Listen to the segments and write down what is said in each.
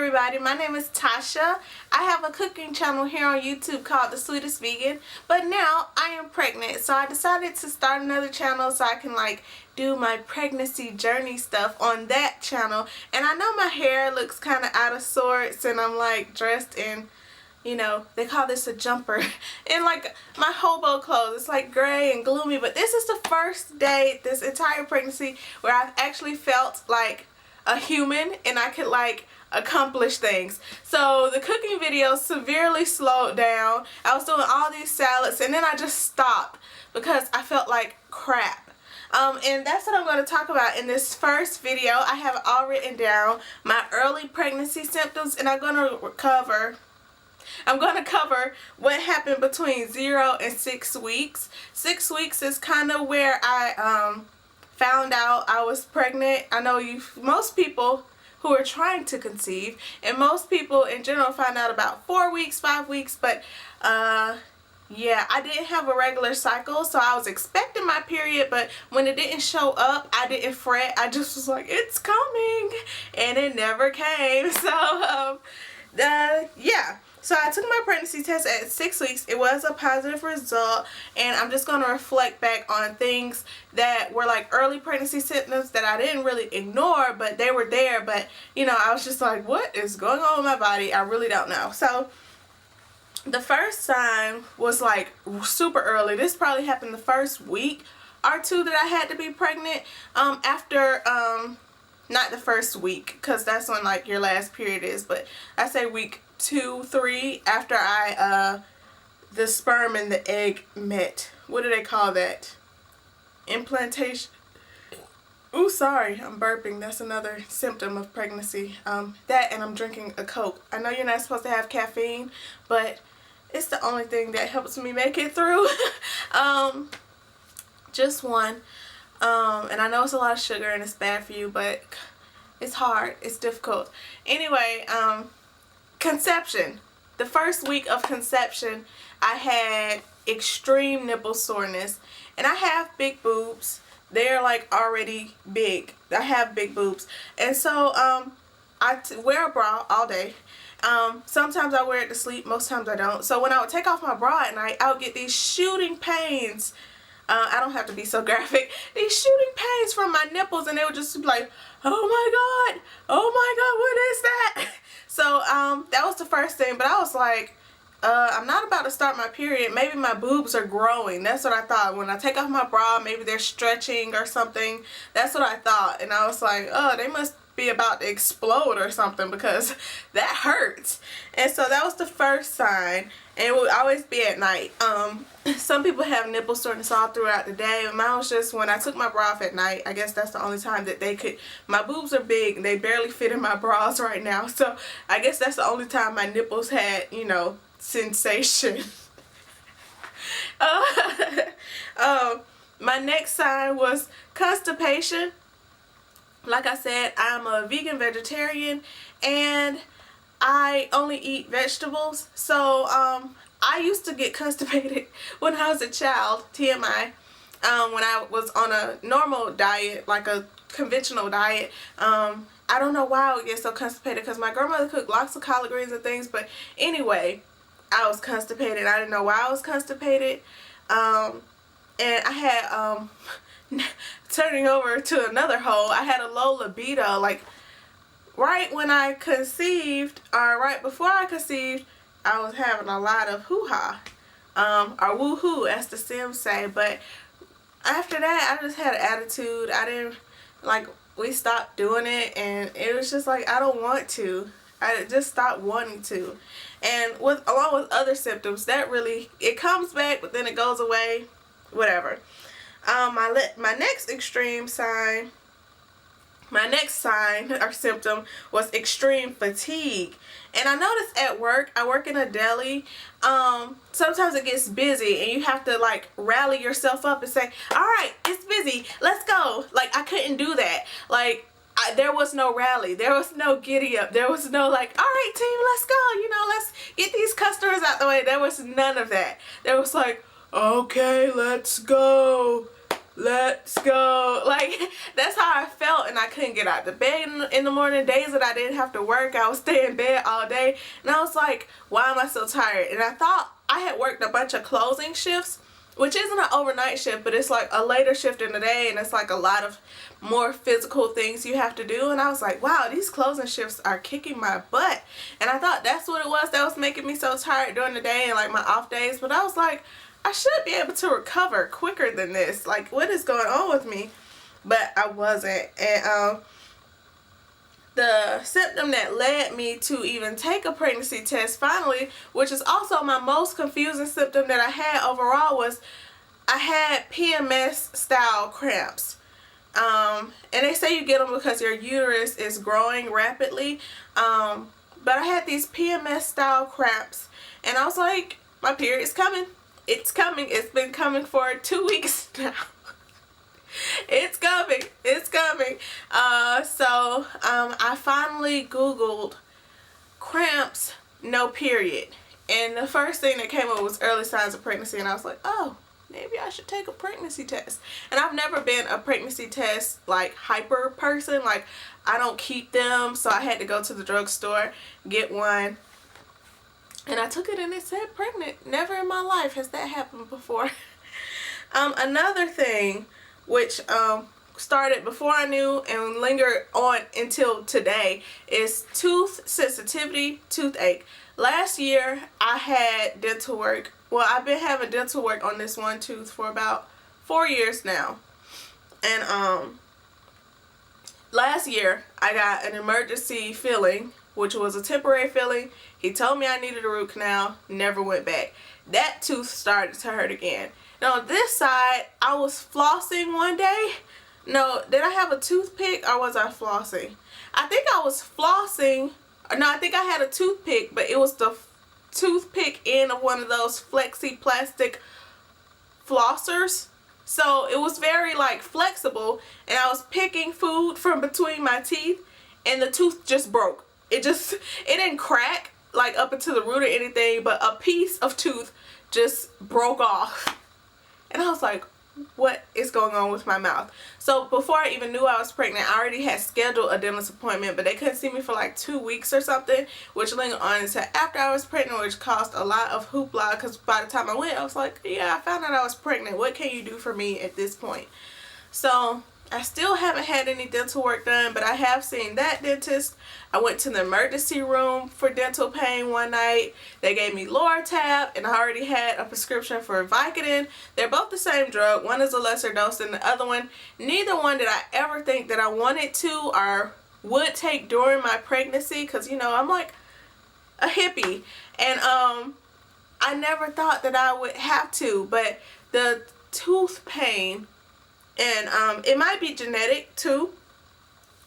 everybody, my name is Tasha. I have a cooking channel here on YouTube called The Sweetest Vegan, but now I am pregnant, so I decided to start another channel so I can do my pregnancy journey stuff on that channel. And I know my hair looks kind of out of sorts and I'm dressed in, they call this a jumper, and my hobo clothes. It's gray and gloomy, but this is the first day this entire pregnancy where I've actually felt like a human and I could accomplish things. So the cooking video severely slowed down. I was doing all these salads and then I just stopped because I felt like crap. And that's what I'm going to talk about in this first video. I have it all written down, my early pregnancy symptoms, and I'm going to cover what happened between 0 and 6 weeks. 6 weeks is kind of where I found out I was pregnant. I know most people who are trying to conceive, and most people in general find out about 4 weeks, 5 weeks, but yeah, I didn't have a regular cycle, so I was expecting my period, but when it didn't show up, I didn't fret. I just was like, it's coming, and it never came. So yeah. So I took my pregnancy test at 6 weeks. It was a positive result, and I'm just going to reflect back on things that were early pregnancy symptoms that I didn't really ignore, but they were there. But I was just like, what is going on with my body? I really don't know. So the first sign was super early. This probably happened the first week or two that I had to be pregnant. After not the first week, because that's when your last period is, but I say week 2, 3, after the sperm and the egg met. What do they call that? Implantation. Ooh, sorry, I'm burping. That's another symptom of pregnancy. That, and I'm drinking a Coke. I know you're not supposed to have caffeine, but it's the only thing that helps me make it through. Just one. And I know it's a lot of sugar and it's bad for you, but it's hard. It's difficult. Anyway, conception. The first week of conception, I had extreme nipple soreness, and I have big boobs. They're already big. I have big boobs, and so I wear a bra all day. Sometimes I wear it to sleep, most times I don't. So when I would take off my bra at night, I would get these shooting pains. I don't have to be so graphic. These shooting pains from my nipples, and they would just be like, oh my god, what is that? So that was the first thing, but I was like, I'm not about to start my period. Maybe my boobs are growing. That's what I thought. When I take off my bra, maybe they're stretching or something. That's what I thought. And I was like, oh, they must be about to explode or something, because that hurts. And so that was the first sign, and it would always be at night. Some people have nipple soreness all throughout the day, and mine was just when I took my bra off at night. I guess that's the only time that they could. My boobs are big and they barely fit in my bras right now, so I guess that's the only time my nipples had sensation. My next sign was constipation. Like I said, I'm a vegan vegetarian and I only eat vegetables. So I used to get constipated when I was a child, TMI, when I was on a normal diet, like a conventional diet. I don't know why I would get so constipated, because my grandmother cooked lots of collard greens and things, but anyway, I was constipated. I didn't know why I was constipated. And I had turning over to another hole, I had a low libido. Right when I conceived, or right before I conceived, I was having a lot of hoo-ha, or woo-hoo as the Sims say. But after that, I just had an attitude. I didn't, we stopped doing it, and it was just I don't want to. I just stopped wanting to. And along with other symptoms, that really, it comes back, but then it goes away, whatever. My next extreme sign, my next sign or symptom was extreme fatigue. And I noticed at work, I work in a deli, sometimes it gets busy and you have to rally yourself up and say, all right, it's busy, let's go. I couldn't do that. There was no rally, there was no giddy up, there was no all right team, let's go, let's get these customers out the way. There was none of that. There was okay, let's go. let's go. Like, that's how I felt, and I couldn't get out of bed in the morning. Days that I didn't have to work, I would stay in bed all day, and I was like, why am I so tired? And I thought I had worked a bunch of closing shifts, which isn't an overnight shift, but it's like a later shift in the day, and it's like a lot of more physical things you have to do. And I was like, wow, these closing shifts are kicking my butt. And I thought that's what it was that was making me so tired during the day and like my off days. But I was like, I should be able to recover quicker than this. Like, what is going on with me? But I wasn't. And the symptom that led me to even take a pregnancy test finally, which is also my most confusing symptom that I had overall, was I had PMS style cramps. And they say you get them because your uterus is growing rapidly. But I had these PMS style cramps, and I was like, my period's coming. It's coming. It's been coming for 2 weeks now. It's coming. It's coming. So I finally Googled cramps, no period. And the first thing that came up was early signs of pregnancy. And I was like, oh, maybe I should take a pregnancy test. And I've never been a pregnancy test, like, hyper person. Like, I don't keep them. So I had to go to the drugstore, get one. And I took it and it said pregnant. Never in my life has that happened before. Another thing, which started before I knew and lingered on until today, is tooth sensitivity, toothache. Last year I had dental work. Well, I've been having dental work on this one tooth for about 4 years now. And last year I got an emergency filling, which was a temporary filling. He told me I needed a root canal, never went back. That tooth started to hurt again. Now on this side, I was flossing one day. No, did I have a toothpick or was I flossing? I think I was flossing. No, I think I had a toothpick, but it was the toothpick end of one of those flexi plastic flossers. So it was very like flexible, and I was picking food from between my teeth, and the tooth just broke. It didn't crack like up into the root or anything, but a piece of tooth just broke off. And I was like, what is going on with my mouth? So before I even knew I was pregnant, I already had scheduled a dentist appointment, but they couldn't see me for like 2 weeks or something, which lingered on until after I was pregnant, which caused a lot of hoopla, because by the time I went, I was like, yeah, I found out I was pregnant. What can you do for me at this point? So I still haven't had any dental work done, but I have seen that dentist. I went to the emergency room for dental pain one night. They gave me Lortab, and I already had a prescription for Vicodin. They're both the same drug. One is a lesser dose than the other one. Neither one did I ever think that I wanted to or would take during my pregnancy, because, you know, I'm like a hippie. And I never thought that I would have to, but the tooth pain, and it might be genetic too,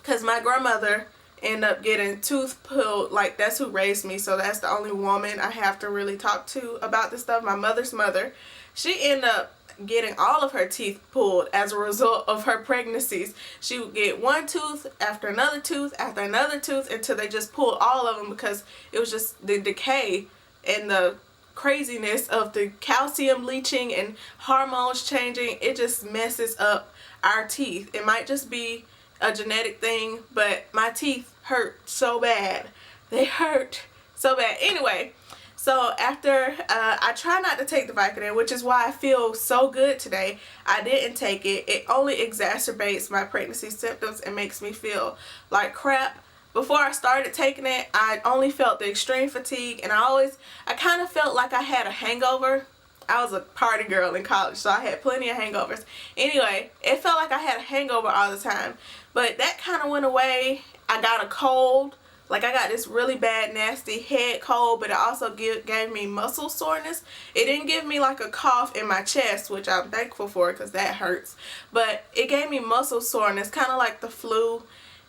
because my grandmother ended up getting tooth pulled. Like, that's who raised me, so that's the only woman I have to really talk to about this stuff. My mother's mother, she ended up getting all of her teeth pulled as a result of her pregnancies. She would get one tooth after another tooth after another tooth until they just pulled all of them, because it was just the decay and the craziness of the calcium leaching and hormones changing. It just messes up our teeth. It might just be a genetic thing, but my teeth hurt so bad. They hurt so bad. Anyway, so after I try not to take the Vicodin, which is why I feel so good today. I didn't take it. It only exacerbates my pregnancy symptoms and makes me feel like crap. Before I started taking it, I only felt the extreme fatigue, and I kind of felt like I had a hangover. I was a party girl in college, so I had plenty of hangovers. Anyway, it felt like I had a hangover all the time, but that kind of went away. I got a cold. Like, I got this really bad, nasty head cold, but it also gave me muscle soreness. It didn't give me like a cough in my chest, which I'm thankful for, because that hurts. But it gave me muscle soreness, kind of like the flu,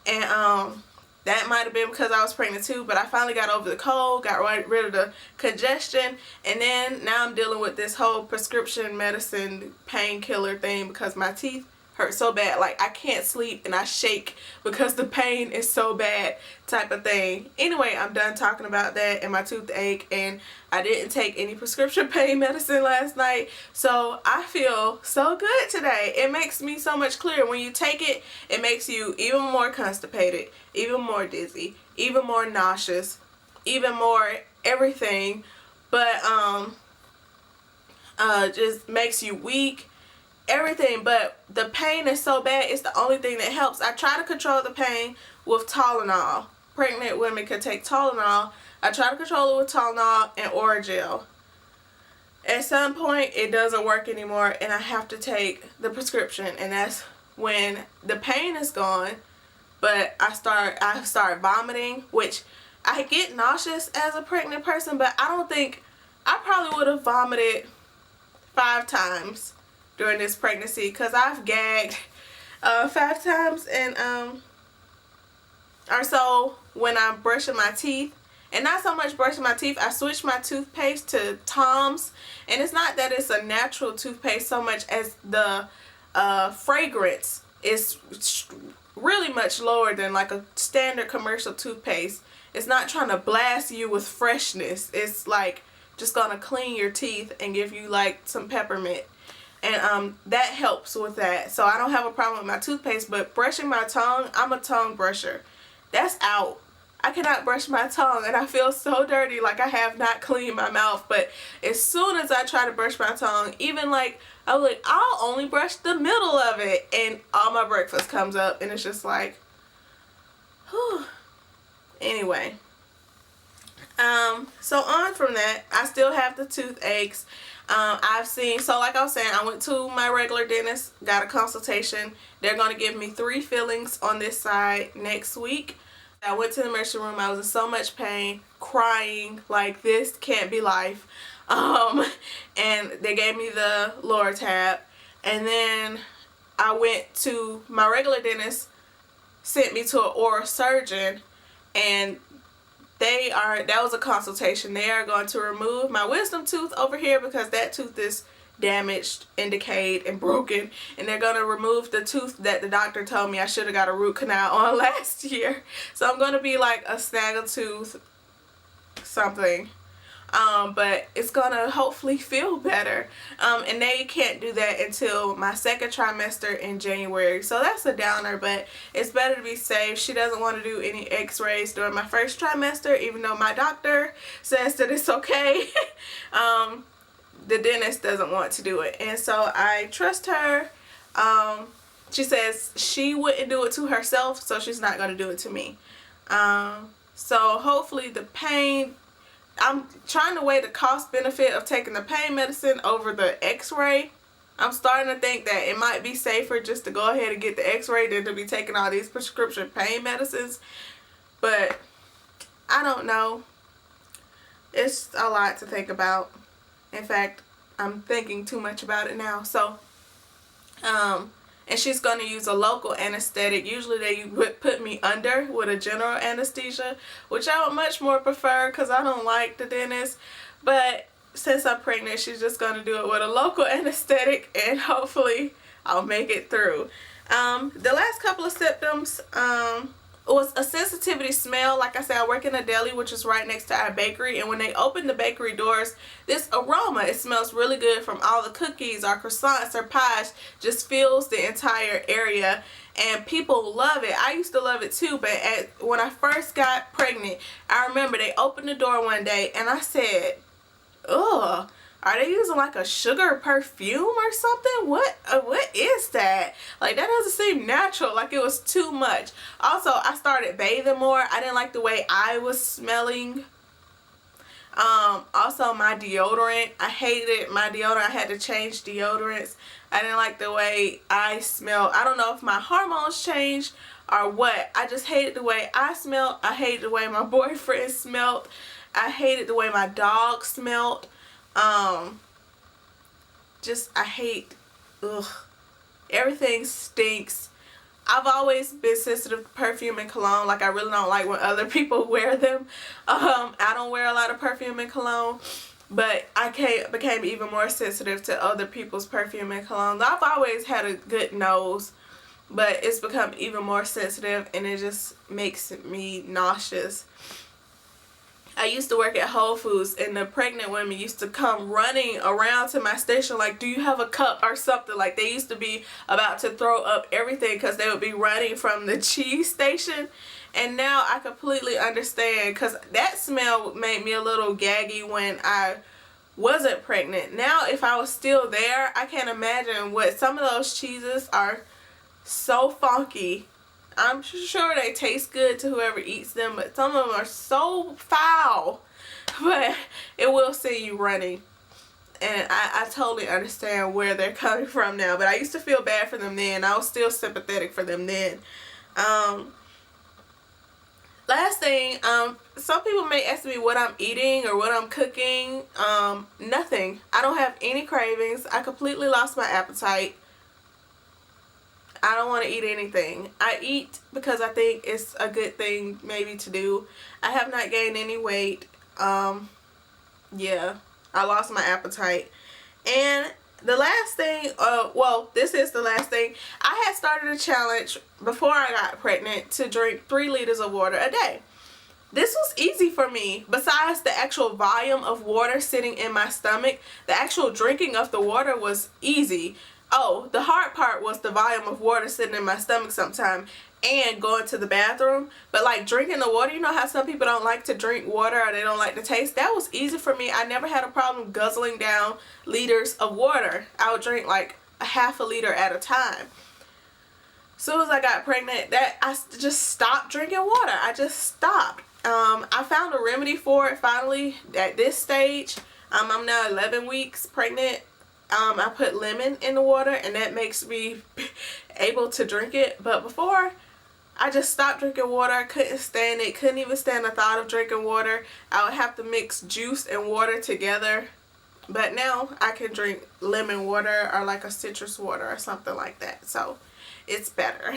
and that might have been because I was pregnant too, but I finally got over the cold, got rid of the congestion, and then now I'm dealing with this whole prescription medicine painkiller thing because my teeth hurt so bad, like I can't sleep and I shake because the pain is so bad, type of thing. Anyway, I'm done talking about that and my toothache, and I didn't take any prescription pain medicine last night, so I feel so good today. It makes me so much clearer. When you take it, it makes you even more constipated, even more dizzy, even more nauseous, even more everything, but just makes you weak, everything. But the pain is so bad, it's the only thing that helps. I try to control the pain with Tylenol. Pregnant women can take Tylenol. I try to control it with Tylenol and Orajel. At some point it doesn't work anymore and I have to take the prescription, and that's when the pain is gone, but I start vomiting, which I get nauseous as a pregnant person, but I don't think, I probably would have vomited 5 times during this pregnancy, because I've gagged 5 times and or so when I'm brushing my teeth. And not so much brushing my teeth, I switched my toothpaste to Tom's, and it's not that it's a natural toothpaste so much as the fragrance is really much lower than like a standard commercial toothpaste. It's not trying to blast you with freshness. It's like just gonna clean your teeth and give you like some peppermint, and that helps with that. So I don't have a problem with my toothpaste, but brushing my tongue, I'm a tongue brusher. That's out. I cannot brush my tongue and I feel so dirty, like I have not cleaned my mouth. But as soon as I try to brush my tongue, even like I'll only brush the middle of it and all my breakfast comes up, and it's just like, whew. Anyway, so on from that, I still have the toothaches. I've seen, so like I was saying, I went to my regular dentist, got a consultation. They're going to give me 3 fillings on this side next week. I went to the emergency room. I was in so much pain, crying, like this can't be life. And they gave me the lower tab. And then I went to my regular dentist, sent me to an oral surgeon, and that was a consultation. They are going to remove my wisdom tooth over here because that tooth is damaged and decayed and broken, and they're going to remove the tooth that the doctor told me I should have got a root canal on last year. So I'm going to be like a snaggletooth something, but it's going to hopefully feel better, and they can't do that until my 2nd trimester in January, so that's a downer, but it's better to be safe. She doesn't want to do any x-rays during my 1st trimester, even though my doctor says that it's okay. The dentist doesn't want to do it, and so I trust her. She says she wouldn't do it to herself, so she's not going to do it to me. So hopefully the pain, I'm trying to weigh the cost benefit of taking the pain medicine over the x-ray. I'm starting to think that it might be safer just to go ahead and get the x-ray than to be taking all these prescription pain medicines, but I don't know. It's a lot to think about. In fact, I'm thinking too much about it now. So, and she's going to use a local anesthetic. Usually they would put me under with a general anesthesia, which I would much more prefer because I don't like the dentist. But since I'm pregnant, she's just going to do it with a local anesthetic, and hopefully I'll make it through. The last couple of symptoms, was a sensitivity smell. Like I said, I work in a deli, which is right next to our bakery, and when they open the bakery doors, this aroma, it smells really good from all the cookies or croissants or pies, just fills the entire area, and people love it. I used to love it too, but when I first got pregnant, I remember they opened the door one day and I said, ugh, are they using like a sugar perfume or something? What is that? Like, that doesn't seem natural. Like, it was too much. Also, I started bathing more. I didn't like the way I was smelling. Also, my deodorant. I hated my deodorant. I had to change deodorants. I didn't like the way I smelled. I don't know if my hormones changed or what. I just hated the way I smelled. I hated the way my boyfriend smelled. I hated the way my dog smelled. I hate, everything stinks. I've always been sensitive to perfume and cologne. Like, I really don't like when other people wear them. I don't wear a lot of perfume and cologne, but I became even more sensitive to other people's perfume and cologne. I've always had a good nose, but it's become even more sensitive, and it just makes me nauseous. I used to work at Whole Foods, and the pregnant women used to come running around to my station like, do you have a cup or something? Like, they used to be about to throw up everything because they would be running from the cheese station. And now I completely understand, because that smell made me a little gaggy when I wasn't pregnant. Now if I was still there, I can't imagine what some of those cheeses are. So funky. I'm sure they taste good to whoever eats them, but some of them are so foul. But it will send you running. And I totally understand where they're coming from now. But I used to feel bad for them then. I was still sympathetic for them then. Last thing, some people may ask me what I'm eating or what I'm cooking. Nothing. I don't have any cravings. I completely lost my appetite. I don't want to eat anything. I eat because I think it's a good thing maybe to do. I have not gained any weight. Yeah, I lost my appetite. And the last thing, well, this is the last thing. I had started a challenge before I got pregnant to drink 3 liters of water a day. This was easy for me. Besides the actual volume of water sitting in my stomach, the actual drinking of the water was easy. Oh, the hard part was the volume of water sitting in my stomach sometime and going to the bathroom. But like drinking the water, you know how some people don't like to drink water or they don't like the taste? That was easy for me. I never had a problem guzzling down liters of water. I would drink like a half a liter at a time. As soon as I got pregnant, I just stopped drinking water. I just stopped. I found a remedy for it finally at this stage. I'm now 11 weeks pregnant. I put lemon in the water, and that makes me able to drink it. But before, I just stopped drinking water. I couldn't stand it. Couldn't even stand the thought of drinking water. I would have to mix juice and water together. But now I can drink lemon water or like a citrus water or something like that. So it's better.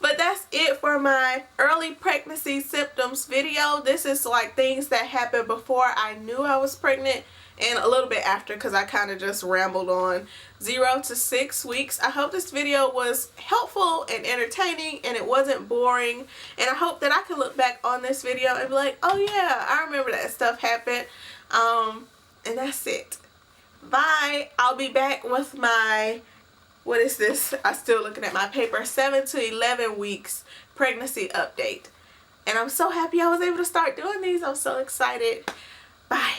But that's it for my early pregnancy symptoms video. This is like things that happened before I knew I was pregnant and a little bit after, because I kind of just rambled on. 0 to 6 weeks. I hope this video was helpful and entertaining and it wasn't boring, and I hope that I can look back on this video and be like, oh yeah, I remember that stuff happened. And that's it. Bye. I'll be back with my, what is this? I'm still looking at my paper. 7 to 11 weeks pregnancy update. And I'm so happy I was able to start doing these. I'm so excited. Bye.